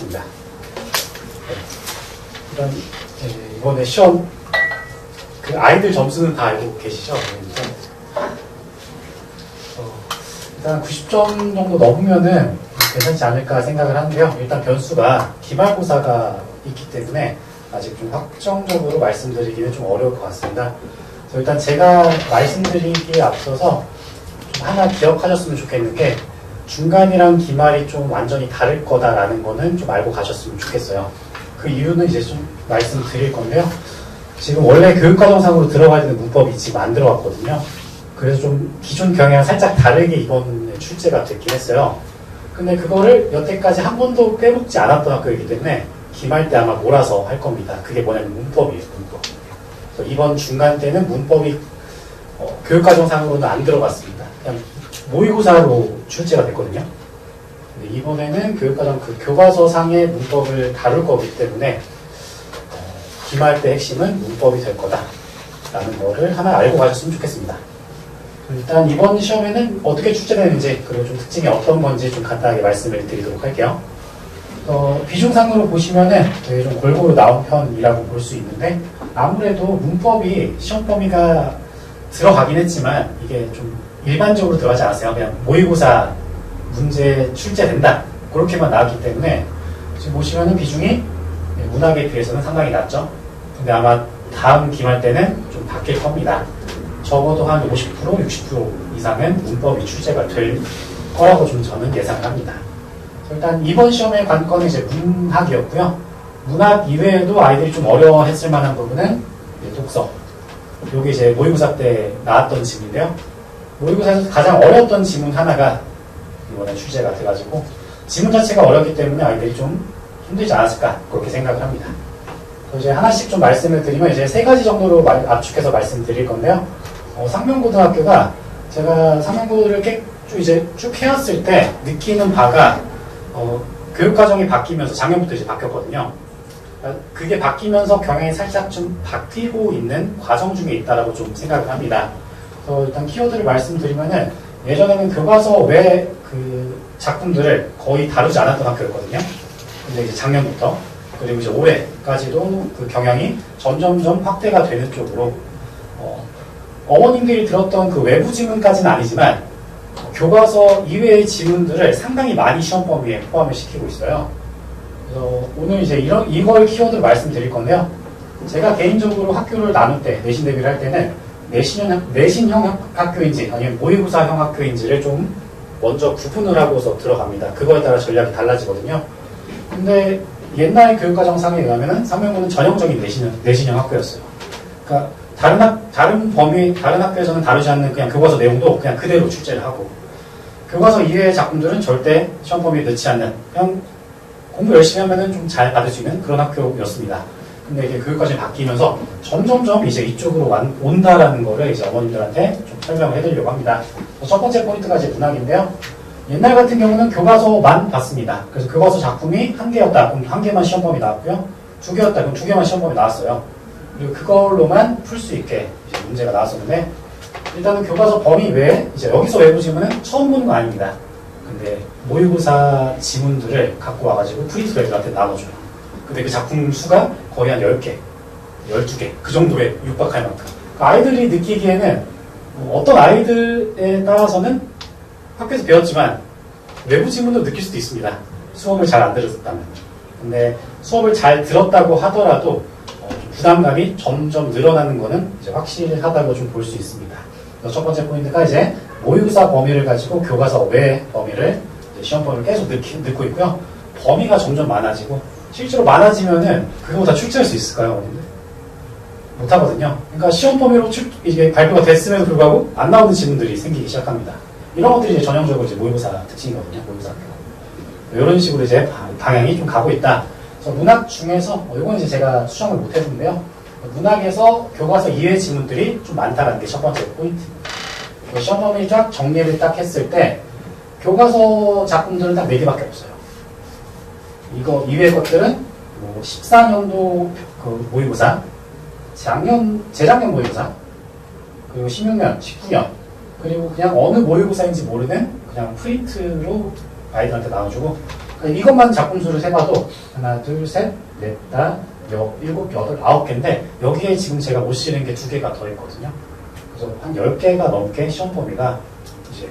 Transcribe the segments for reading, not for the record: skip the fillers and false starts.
하겠습니다. 일단 이번에 시험 그 아이들 점수는 다 알고 계시죠? 일단 90점 정도 넘으면은 괜찮지 않을까 생각을 하는데요. 일단 변수가 기말고사가 있기 때문에 아직 좀 확정적으로 말씀드리기는 좀 어려울 것 같습니다. 그래서 일단 제가 말씀드리기에 앞서서 좀 하나 기억하셨으면 좋겠는 게 중간이랑 기말이 좀 완전히 다를 거다라는 거는 좀 알고 가셨으면 좋겠어요. 그 이유는 이제 좀 말씀드릴 건데요. 지금 원래 교육과정상으로 들어가야 되는 문법이 지금 안 들어갔거든요. 그래서 좀 기존 경향 살짝 다르게 이번에 출제가 됐긴 했어요. 근데 그거를 여태까지 한 번도 빼먹지 않았던 학교이기 때문에 기말 때 아마 몰아서 할 겁니다. 그게 뭐냐면 문법이에요, 문법. 그래서 이번 중간 때는 문법이 교육과정상으로는 안 들어갔습니다. 그냥 모의고사로 출제가 됐거든요. 근데 이번에는 교육과정 그 교과서상의 문법을 다룰 거기 때문에 기말 때 핵심은 문법이 될 거다라는 거를 하나 알고 가셨으면 좋겠습니다. 일단 이번 시험에는 어떻게 출제되는지 그리고 좀 특징이 어떤 건지 좀 간단하게 말씀을 드리도록 할게요. 비중상으로 보시면은 되게 좀 골고루 나온 편이라고 볼 수 있는데 아무래도 문법이 시험 범위가 들어가긴 했지만 이게 좀 일반적으로 들어가지 않았어요. 그냥 모의고사 문제 출제된다 그렇게만 나왔기 때문에 지금 보시면은 비중이 문학에 비해서는 상당히 낮죠. 근데 아마 다음 기말 때는 좀 바뀔 겁니다. 적어도 한 50%, 60% 이상은 문법이 출제가 될 거라고 좀 저는 예상을 합니다. 일단 이번 시험의 관건은 이제 문학이었고요. 문학 이외에도 아이들이 좀 어려워했을 만한 부분은 독서. 여기 이제 모의고사 때 나왔던 질문인데요. 모의고사에서 가장 어려웠던 지문 하나가 이번에 출제가 돼가지고 지문 자체가 어렵기 때문에 아이들이 좀 힘들지 않았을까 그렇게 생각을 합니다. 이제 하나씩 좀 말씀을 드리면 이제 3가지 정도로 압축해서 말씀드릴 건데요. 상명고등학교가 제가 상명고를 쭉 해왔을 때 느끼는 바가 교육과정이 바뀌면서 작년부터 이제 바뀌었거든요. 그게 바뀌면서 경향이 살짝 좀 바뀌고 있는 과정 중에 있다라고 좀 생각을 합니다. 그래서 일단 키워드를 말씀드리면은 예전에는 교과서 외 그 작품들을 거의 다루지 않았던 학교였거든요. 근데 이제 작년부터 그리고 이제 올해까지도 그 경향이 점점점 확대가 되는 쪽으로 어머님들이 들었던 그 외부 지문까지는 아니지만 교과서 이외의 지문들을 상당히 많이 시험 범위에 포함을 시키고 있어요. 그래서 오늘 이제 이걸 키워드로 말씀드릴 건데요. 제가 개인적으로 학교를 나눌 때, 내신 대비를 할 때는 내신형 학교인지 아니면 모의고사형 학교인지를 좀 먼저 구분을 하고서 들어갑니다. 그거에 따라 전략이 달라지거든요. 근데 옛날 교육과정상에 의하면 상명고는 전형적인 내신형 학교였어요. 그러니까 다른 학교에서는 다루지 않는 그냥 교과서 내용도 그냥 그대로 출제를 하고 교과서 이외의 작품들은 절대 시험 범위에 넣지 않는 그냥 공부 열심히 하면은 좀 잘 받을 수 있는 그런 학교였습니다. 근데 이게 교육과정이 바뀌면서 점점점 이제 이쪽으로 온다라는 거를 이제 어머님들한테 좀 설명을 해드리려고 합니다. 첫 번째 포인트가 이제 문학인데요. 옛날 같은 경우는 교과서만 봤습니다. 그래서 교과서 작품이 1개였다. 그럼 1개만 시험 범위 나왔고요. 2개였다. 그럼 2개만 시험 범위 나왔어요. 그리고 그걸로만 풀 수 있게 이제 문제가 나왔었는데 일단은 교과서 범위 외에 이제 여기서 외부 지문은 처음 보는 거 아닙니다. 근데 모의고사 지문들을 갖고 와가지고 프린트로 애들한테 나눠줘요. 근데 그 작품 수가 거의 한 10개, 12개 그 정도에 육박할 만큼 그러니까 아이들이 느끼기에는 어떤 아이들에 따라서는 학교에서 배웠지만 외부 지문도 느낄 수도 있습니다. 수업을 잘 안 들었다면. 근데 수업을 잘 들었다고 하더라도 부담감이 점점 늘어나는 거는 이제 확실하다고 좀 볼 수 있습니다. 첫 번째 포인트가 이제 모의고사 범위를 가지고 교과서 외 범위를 시험 범위를 계속 넣고 있고요. 범위가 점점 많아지고 실제로 많아지면은 그거보다 출제할 수 있을까요? 못하거든요. 그러니까 시험 범위로 이게 발표가 됐음에도 불구하고 안 나오는 질문들이 생기기 시작합니다. 이런 것들이 이제 전형적으로 이제 모의고사 특징이거든요. 모의고사 학교. 이런 식으로 이제 방향이 좀 가고 있다. 그래서 문학 중에서 이건 이제 제가 수정을 못 해둔데요. 문학에서 교과서 이외의 지문들이 좀 많다는 게 첫 번째 포인트입니다. 시험 범위 쫙 정리를 딱 했을 때 교과서 작품들은 딱 4개밖에 없어요. 이거 이외의 것들은 14년도 그 모의고사, 재작년 모의고사, 그리고 16년, 19년, 그리고 그냥 어느 모의고사인지 모르는 그냥 프린트로 아이들한테 나눠주고 그러니까 이것만 작품수를 세봐도 하나, 둘, 셋, 넷, 다, 일곱, 여덟, 9개인데 여기에 지금 제가 못 실은 게 2개가 더 있거든요. 그래서 한 10개가 넘게 시험 범위가 이제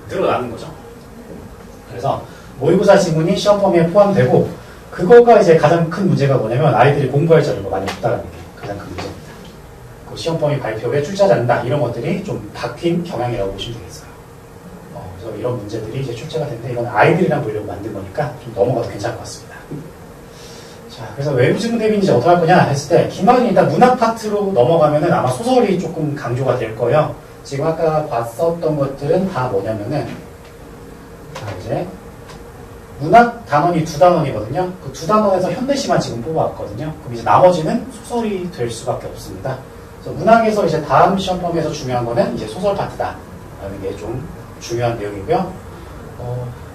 늘어나는 거죠. 그래서 모의고사 지문이 시험 범위에 포함되고 그거가 이제 가장 큰 문제가 뭐냐면 아이들이 공부할 자료가 많이 없다는 게 가장 큰 문제입니다. 그 시험 범위 발표에 출제하지 않는다 이런 것들이 좀 바뀐 경향이라고 보시면 되겠어요. 그래서 이런 문제들이 이제 출제가 되는데 이건 아이들이랑 보려고 만든 거니까 좀 넘어가도 괜찮을 것 같습니다. 자, 그래서 외부 지문 대비는 이제 어떻게 할 거냐 했을 때 기말은 일단 문학 파트로 넘어가면은 아마 소설이 조금 강조가 될 거예요. 지금 아까 봤었던 것들은 다 뭐냐면은 자, 이제 문학 단원이 2단원이거든요. 그 2단원에서 현대시만 지금 뽑아왔거든요. 그럼 이제 나머지는 소설이 될 수밖에 없습니다. 그래서 문학에서 이제 다음 시험 범위에서 중요한 거는 이제 소설 파트다 라는 게 좀 중요한 내용이고요.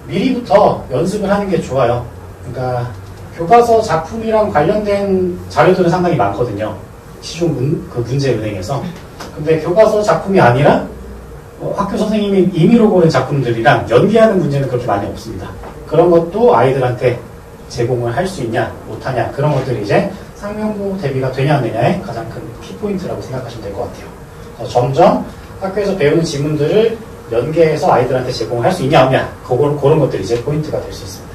미리부터 연습을 하는 게 좋아요. 그러니까 교과서 작품이랑 관련된 자료들은 상당히 많거든요. 시중 그 문제은행에서. 근데 교과서 작품이 아니라 학교 선생님이 임의로 고른 작품들이랑 연계하는 문제는 그렇게 많이 없습니다. 그런 것도 아이들한테 제공을 할 수 있냐 못하냐 그런 것들이 이제 상명고 대비가 되냐 안 되냐의 가장 큰 키포인트라고 생각하시면 될 것 같아요. 그래서 점점 학교에서 배우는 지문들을 연계해서 아이들한테 제공을 할 수 있냐 없냐 그런 것들이 이제 포인트가 될 수 있습니다.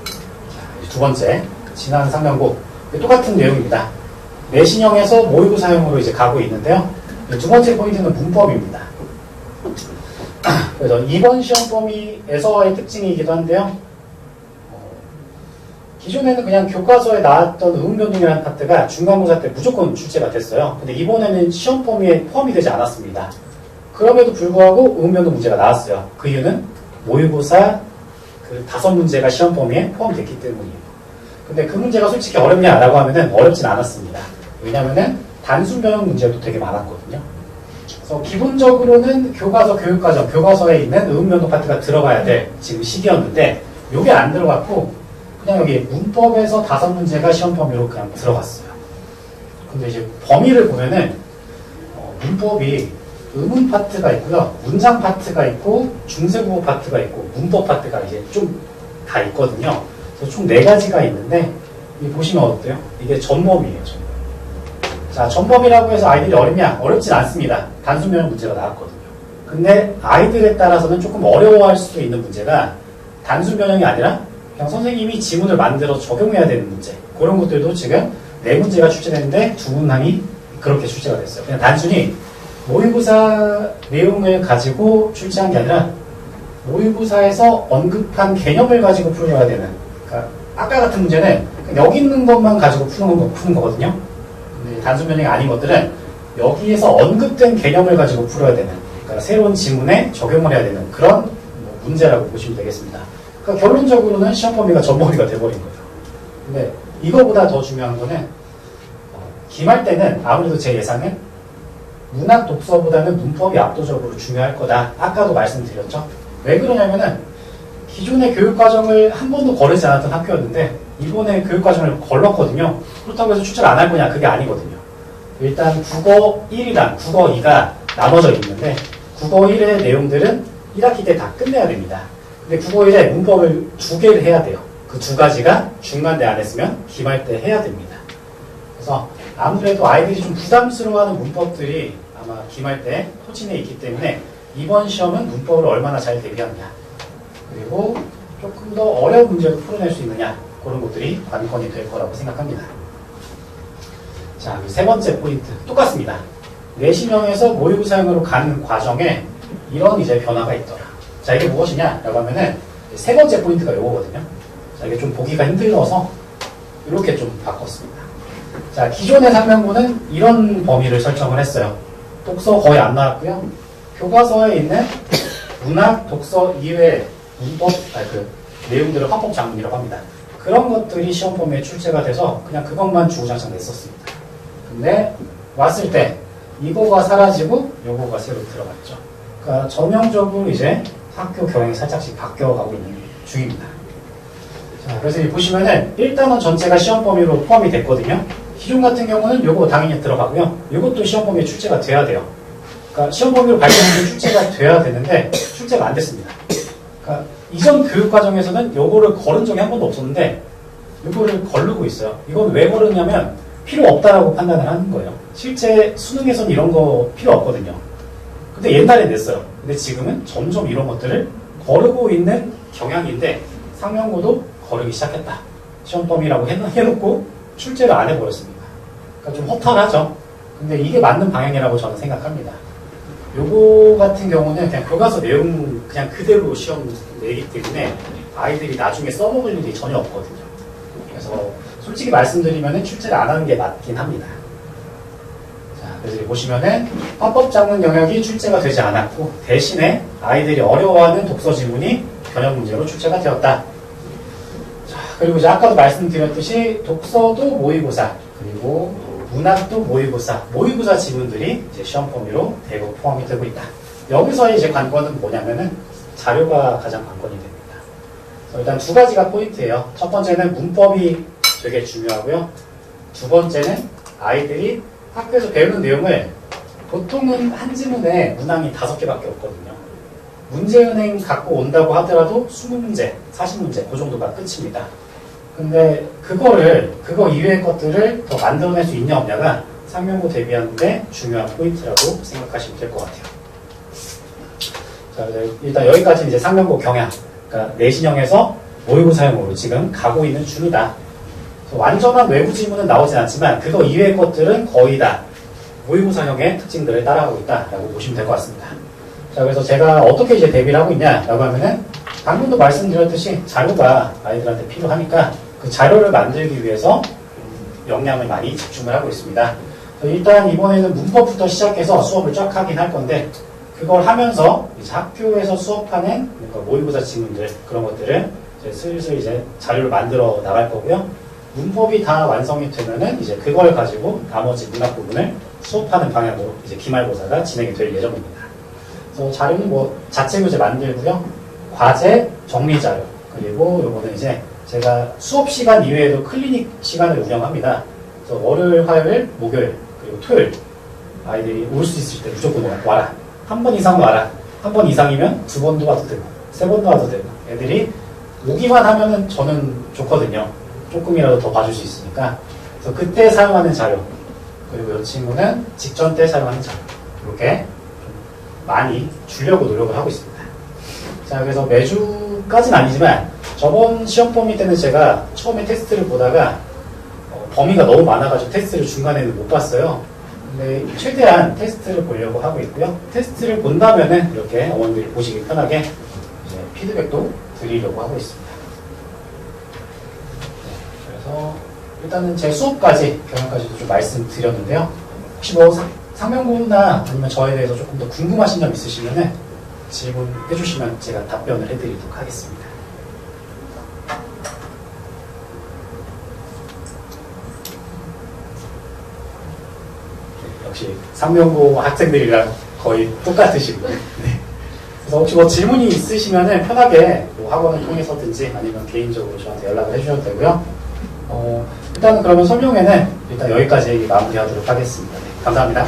자, 두 번째 지난 상명고 똑같은 내용입니다. 내신형에서 모의고사형으로 이제 가고 있는데요. 두 번째 포인트는 문법입니다. 그래서 이번 시험 범위에서의 특징이기도 한데요. 기존에는 그냥 교과서에 나왔던 의문변동이라는 파트가 중간고사 때 무조건 출제가 됐어요. 근데 이번에는 시험 범위에 포함이 되지 않았습니다. 그럼에도 불구하고 의문변동 문제가 나왔어요. 그 이유는 모의고사 그 5문제가 시험 범위에 포함됐기 때문이에요. 근데 그 문제가 솔직히 어렵냐라고 하면은 어렵진 않았습니다. 왜냐면은 단순 변형 문제도 되게 많았거든요. 그래서 기본적으로는 교과서 교육과정, 교과서에 있는 의문변동 파트가 들어가야 될 지금 시기였는데 이게 안 들어갔고 그냥 여기 문법에서 5문제가 시험 범위로 그냥 들어갔어요. 근데 이제 범위를 보면은 문법이 의문 파트가 있고요, 문장 파트가 있고, 중세국어 파트가 있고, 문법 파트가 이제 좀 다 있거든요. 그래서 총 4가지가 있는데 이 보시면 어때요? 이게 전범이에요. 전범. 자, 전범이라고 해서 아이들이 어렵냐? 어렵진 않습니다. 단순 변형 문제가 나왔거든요. 근데 아이들에 따라서는 조금 어려워할 수도 있는 문제가 단순 변형이 아니라 그냥 선생님이 지문을 만들어 적용해야 되는 문제 그런 것들도 지금 4문제가 출제됐는데 2문항이 그렇게 출제가 됐어요. 그냥 단순히 모의고사 내용을 가지고 출제한 게 아니라 모의고사에서 언급한 개념을 가지고 풀어야 되는 그러니까 아까 같은 문제는 여기 있는 것만 가지고 푸는 거거든요. 근데 단순 변형이 아닌 것들은 여기에서 언급된 개념을 가지고 풀어야 되는 그러니까 새로운 지문에 적용을 해야 되는 그런 문제라고 보시면 되겠습니다. 그러니까 결론적으로는 시험 범위가 전범위가 돼버린 거예요. 근데 이거보다 더 중요한 거는 기말 때는 아무래도 제 예상은 문학 독서보다는 문법이 압도적으로 중요할 거다. 아까도 말씀드렸죠. 왜 그러냐면은 기존의 교육과정을 한 번도 거르지 않았던 학교였는데 이번에 교육과정을 걸렀거든요. 그렇다고 해서 출제를 안 할 거냐? 그게 아니거든요. 일단 국어 1이랑 국어 2가 나눠져 있는데 국어 1의 내용들은 1학기 때 다 끝내야 됩니다. 근데 국어 1에 문법을 2개를 해야 돼요. 그 2가지가 중간대 안 했으면 기말 때 해야 됩니다. 그래서 아무래도 아이들이 좀 부담스러워하는 문법들이 아마 기말 때 포진해 있기 때문에 이번 시험은 문법을 얼마나 잘 대비하느냐 그리고 조금 더 어려운 문제도 풀어낼 수 있느냐 그런 것들이 관건이 될 거라고 생각합니다. 자, 세 번째 포인트 똑같습니다. 내신형에서 모의고사형으로 가는 과정에 이런 이제 변화가 있더라. 자, 이게 무엇이냐라고 하면은 세 번째 포인트가 이거거든요. 자, 이게 좀 보기가 힘들어서 이렇게 좀 바꿨습니다. 자, 기존의 상명고는 이런 범위를 설정을 했어요. 독서 거의 안 나왔고요. 교과서에 있는 문학, 독서 이외의 문법, 내용들을 화법 장문이라고 합니다. 그런 것들이 시험 범위에 출제가 돼서 그냥 그것만 주구장창 냈었습니다. 근데 왔을 때 이거가 사라지고 요거가 새로 들어갔죠. 그러니까 전형적으로 이제 학교 경향이 살짝씩 바뀌어가고 있는 중입니다. 자, 그래서 보시면은 1단원 전체가 시험 범위로 포함이 됐거든요. 기존 같은 경우는 요거 당연히 들어가고요. 요것도 시험 범위에 출제가 돼야 돼요. 그러니까 시험 범위로 발표하는 게 출제가 돼야 되는데 출제가 안 됐습니다. 그러니까 이전 교육 과정에서는 요거를 걸은 적이 한 번도 없었는데 요거를 거르고 있어요. 이건 왜 거르냐면 필요 없다라고 판단을 하는 거예요. 실제 수능에서는 이런 거 필요 없거든요. 근데 옛날에 냈어요. 근데 지금은 점점 이런 것들을 거르고 있는 경향인데 상명고도 거르기 시작했다. 시험 범위라고 해놓고 출제를 안 해버렸습니다. 그러니까 좀 허탈하죠. 근데 이게 맞는 방향이라고 저는 생각합니다. 요거 같은 경우는 그냥 교과서 내용 그냥 그대로 시험 내기 때문에 아이들이 나중에 써먹을 일이 전혀 없거든요. 그래서 솔직히 말씀드리면 출제를 안 하는 게 맞긴 합니다. 자, 그래서 보시면은 헌법 작문 영역이 출제가 되지 않았고 대신에 아이들이 어려워하는 독서 지문이 변형 문제로 출제가 되었다. 자, 그리고 이제 아까도 말씀드렸듯이 독서도 모의고사 그리고 문학도 모의고사 지문들이 이제 시험 범위로 대거 포함이 되고 있다. 여기서의 이제 관건은 뭐냐면은 자료가 가장 관건이 됩니다. 일단 두 가지가 포인트예요. 첫 번째는 문법이 되게 중요하고요. 두 번째는 아이들이 학교에서 배우는 내용을 보통은 한 지문에 문항이 5개밖에 없거든요. 문제은행 갖고 온다고 하더라도 20문제, 40문제 그 정도가 끝입니다. 근데 그거 이외의 것들을 더 만들어낼 수 있냐 없냐가 상명고 대비하는데 중요한 포인트라고 생각하시면 될 것 같아요. 자, 일단 여기까지 이제 상명고 경향, 그러니까 내신형에서 모의고사형으로 지금 가고 있는 중이다. 완전한 외부 지문은 나오진 않지만 그거 이외의 것들은 거의 다 모의고사형의 특징들을 따라가고 있다라고 보시면 될 것 같습니다. 자, 그래서 제가 어떻게 이제 대비를 하고 있냐라고 하면은 방금도 말씀드렸듯이 자료가 아이들한테 필요하니까 그 자료를 만들기 위해서 역량을 많이 집중을 하고 있습니다. 일단 이번에는 문법부터 시작해서 수업을 쫙 하긴 할 건데 그걸 하면서 이제 학교에서 수업하는 모의고사 지문들 그런 것들을 이제 슬슬 이제 자료를 만들어 나갈 거고요. 문법이 다 완성이 되면은 이제 그걸 가지고 나머지 문학 부분을 수업하는 방향으로 이제 기말고사가 진행이 될 예정입니다. 그래서 자료는 뭐 자체 교재 만들고요. 과제, 정리 자료, 그리고 요거는 이제 제가 수업 시간 이외에도 클리닉 시간을 운영합니다. 그래서 월요일, 화요일, 목요일, 그리고 토요일 아이들이 올 수 있을 때 무조건 와라. 한 번 이상 와라. 한 번 이상이면 2번도 와도 되고 3번도 와도 되고 애들이 오기만 하면은 저는 좋거든요. 조금이라도 더 봐줄 수 있으니까. 그래서 그때 사용하는 자료 그리고 이 친구는 직전 때 사용하는 자료 이렇게 많이 주려고 노력을 하고 있습니다. 자, 그래서 매주까지는 아니지만 저번 시험 범위 때는 제가 처음에 테스트를 보다가 범위가 너무 많아가지고 테스트를 중간에는 못 봤어요. 근데 최대한 테스트를 보려고 하고 있고요. 테스트를 본다면은 이렇게 어머니들이 보시기 편하게 이제 피드백도 드리려고 하고 있습니다. 그래서 일단은 제 수업까지, 경영까지도 좀 말씀드렸는데요. 혹시 뭐 상명고나 아니면 저에 대해서 조금 더 궁금하신 점 있으시면은 질문해 주시면 제가 답변을 해드리도록 하겠습니다. 역시 상명고 학생들이랑 거의 똑같으시고요. 네. 그래서 혹시 뭐 질문이 있으시면은 편하게 뭐 학원을 통해서든지 아니면 개인적으로 저한테 연락을 해주셔도 되고요. 일단은 그러면 설명회는 일단 여기까지 마무리하도록 하겠습니다. 네, 감사합니다.